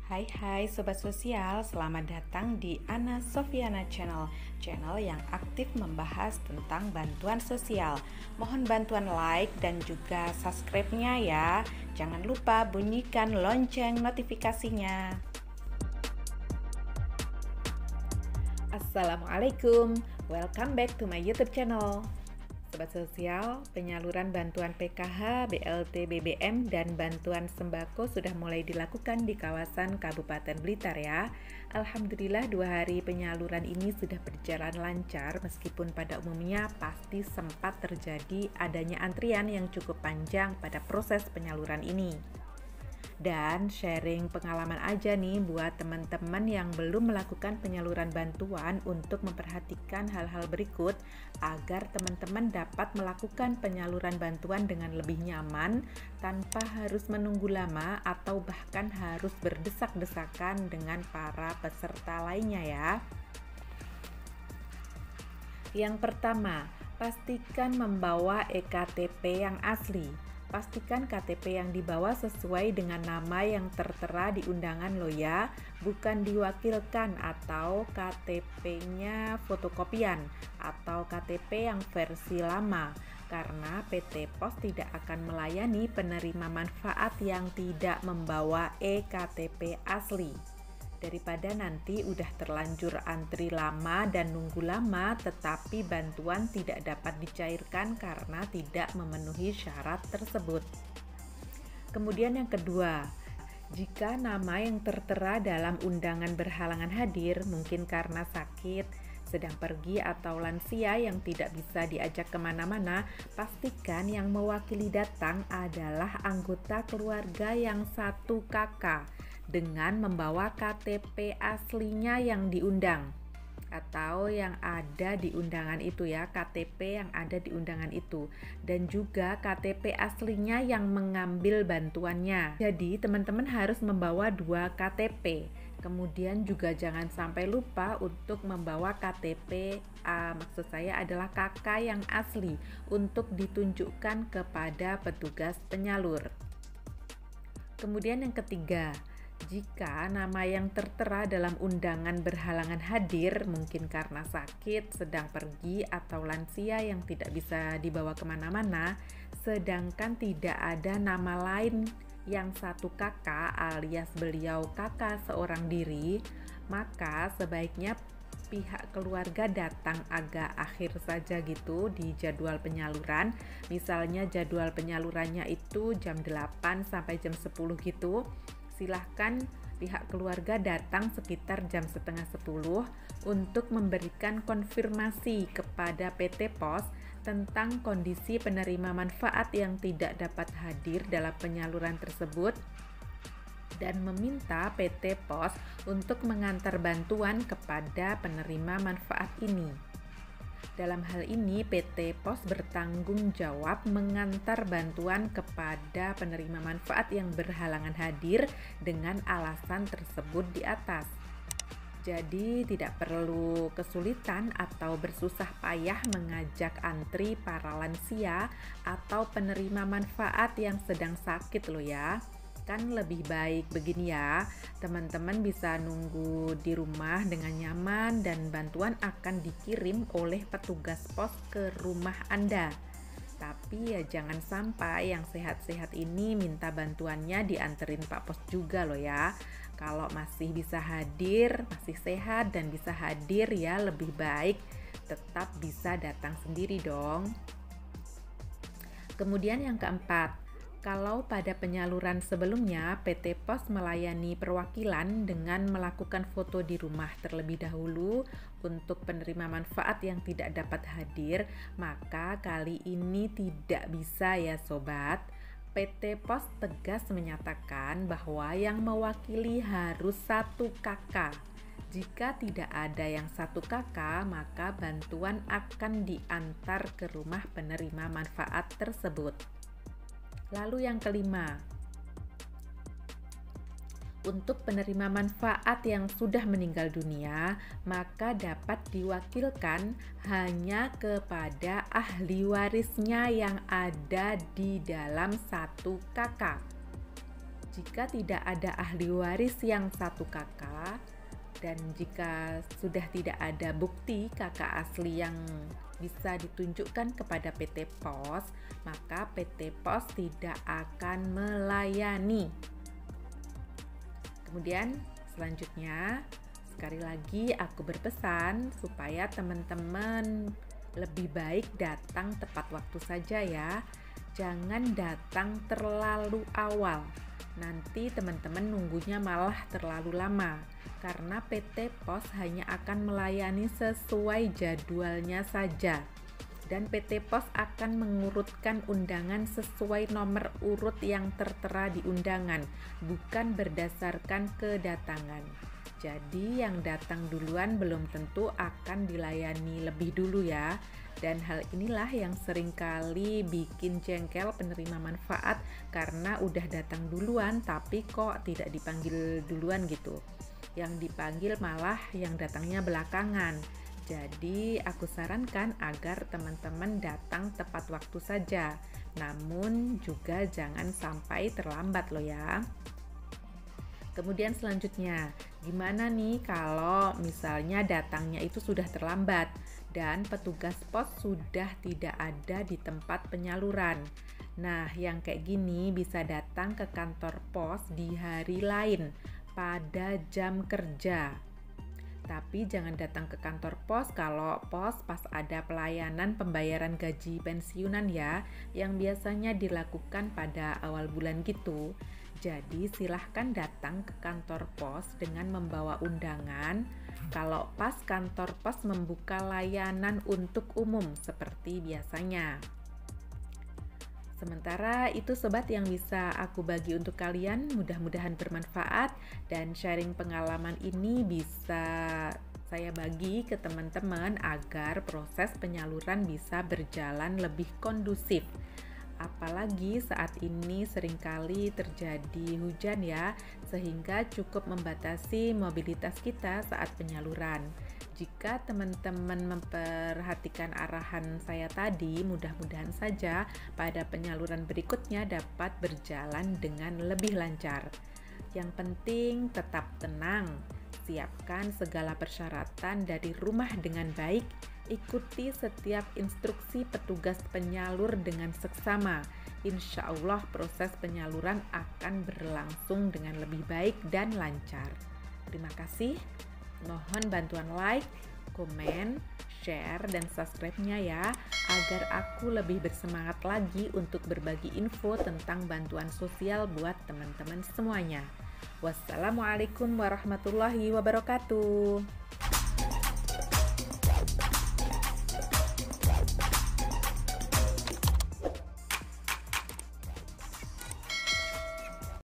Hai Sobat Sosial, selamat datang di Ana Sofiana Channel yang aktif membahas tentang bantuan sosial. Mohon bantuan like dan juga subscribe-nya ya. Jangan lupa bunyikan lonceng notifikasinya. Assalamualaikum, welcome back to my YouTube channel. Sobat Sosial, penyaluran bantuan PKH, BLT, BBM, dan bantuan sembako sudah mulai dilakukan di kawasan Kabupaten Blitar ya. Alhamdulillah 2 hari penyaluran ini sudah berjalan lancar meskipun pada umumnya pasti sempat terjadi adanya antrian yang cukup panjang pada proses penyaluran ini. Dan sharing pengalaman aja nih buat teman-teman yang belum melakukan penyaluran bantuan untuk memperhatikan hal-hal berikut agar teman-teman dapat melakukan penyaluran bantuan dengan lebih nyaman tanpa harus menunggu lama atau bahkan harus berdesak-desakan dengan para peserta lainnya ya. Yang pertama, pastikan membawa EKTP yang asli. Pastikan KTP yang dibawa sesuai dengan nama yang tertera di undangan lo ya, bukan diwakilkan atau KTP-nya fotokopian atau KTP yang versi lama, karena PT Pos tidak akan melayani penerima manfaat yang tidak membawa EKTP asli. Daripada nanti udah terlanjur antri lama dan nunggu lama tetapi bantuan tidak dapat dicairkan karena tidak memenuhi syarat tersebut. Kemudian yang kedua, jika nama yang tertera dalam undangan berhalangan hadir mungkin karena sakit, sedang pergi atau lansia yang tidak bisa diajak kemana-mana, pastikan yang mewakili datang adalah anggota keluarga yang satu kakak dengan membawa KTP aslinya yang diundang atau yang ada di undangan itu ya, KTP yang ada di undangan itu, dan juga KTP aslinya yang mengambil bantuannya. Jadi teman-teman harus membawa 2 KTP. Kemudian juga jangan sampai lupa untuk membawa KTP, maksud saya adalah KK yang asli untuk ditunjukkan kepada petugas penyalur. Kemudian yang ketiga, jika nama yang tertera dalam undangan berhalangan hadir, mungkin karena sakit, sedang pergi, atau lansia yang tidak bisa dibawa kemana-mana, sedangkan tidak ada nama lain yang satu kakak alias beliau kakak seorang diri, maka sebaiknya pihak keluarga datang agak akhir saja gitu di jadwal penyaluran. Misalnya jadwal penyalurannya itu jam 8 sampai jam 10 gitu. Silahkan pihak keluarga datang sekitar jam setengah 10 untuk memberikan konfirmasi kepada PT Pos tentang kondisi penerima manfaat yang tidak dapat hadir dalam penyaluran tersebut dan meminta PT Pos untuk mengantar bantuan kepada penerima manfaat ini. Dalam hal ini, PT Pos bertanggung jawab mengantar bantuan kepada penerima manfaat yang berhalangan hadir dengan alasan tersebut di atas. Jadi, tidak perlu kesulitan atau bersusah payah mengajak antri para lansia atau penerima manfaat yang sedang sakit loh ya. Kan lebih baik begini ya, teman-teman bisa nunggu di rumah dengan nyaman dan bantuan akan dikirim oleh petugas pos ke rumah Anda. Tapi ya jangan sampai yang sehat-sehat ini minta bantuannya dianterin Pak Pos juga loh ya. Kalau masih bisa hadir, masih sehat dan bisa hadir ya lebih baik tetap bisa datang sendiri dong. Kemudian yang keempat, kalau pada penyaluran sebelumnya PT Pos melayani perwakilan dengan melakukan foto di rumah terlebih dahulu untuk penerima manfaat yang tidak dapat hadir, maka kali ini tidak bisa ya sobat. PT Pos tegas menyatakan bahwa yang mewakili harus satu kakak. Jika tidak ada yang satu kakak, maka bantuan akan diantar ke rumah penerima manfaat tersebut. Lalu yang kelima, untuk penerima manfaat yang sudah meninggal dunia, maka dapat diwakilkan hanya kepada ahli warisnya yang ada di dalam satu kakak. Jika tidak ada ahli waris yang satu kakak, dan jika sudah tidak ada bukti kakak asli yang bisa ditunjukkan kepada PT POS, maka PT POS tidak akan melayani. Kemudian selanjutnya, sekali lagi aku berpesan supaya teman-teman lebih baik datang tepat waktu saja ya. Jangan datang terlalu awal. Nanti teman-teman nunggunya malah terlalu lama, karena PT POS hanya akan melayani sesuai jadwalnya saja. Dan PT POS akan mengurutkan undangan sesuai nomor urut yang tertera di undangan, bukan berdasarkan kedatangan. Jadi yang datang duluan belum tentu akan dilayani lebih dulu ya. Dan hal inilah yang seringkali bikin jengkel penerima manfaat karena udah datang duluan tapi kok tidak dipanggil duluan gitu. Yang dipanggil malah yang datangnya belakangan. Jadi aku sarankan agar teman-teman datang tepat waktu saja. Namun juga jangan sampai terlambat loh ya. Kemudian selanjutnya, gimana nih kalau misalnya datangnya itu sudah terlambat dan petugas pos sudah tidak ada di tempat penyaluran? Nah, yang kayak gini bisa datang ke kantor pos di hari lain pada jam kerja. Tapi jangan datang ke kantor pos kalau pos pas ada pelayanan pembayaran gaji pensiunan ya, yang biasanya dilakukan pada awal bulan gitu. Jadi silahkan datang ke kantor pos dengan membawa undangan kalau pas kantor pos membuka layanan untuk umum seperti biasanya. Sementara itu sobat yang bisa aku bagi untuk kalian, mudah-mudahan bermanfaat dan sharing pengalaman ini bisa saya bagi ke teman-teman agar proses penyaluran bisa berjalan lebih kondusif. Apalagi saat ini seringkali terjadi hujan ya, sehingga cukup membatasi mobilitas kita saat penyaluran. Jika teman-teman memperhatikan arahan saya tadi, mudah-mudahan saja pada penyaluran berikutnya dapat berjalan dengan lebih lancar. Yang penting tetap tenang, siapkan segala persyaratan dari rumah dengan baik, ikuti setiap instruksi petugas penyalur dengan seksama. Insya Allah proses penyaluran akan berlangsung dengan lebih baik dan lancar. Terima kasih. Mohon bantuan like, komen, share, dan subscribe-nya ya, agar aku lebih bersemangat lagi untuk berbagi info tentang bantuan sosial buat teman-teman semuanya. Wassalamualaikum warahmatullahi wabarakatuh.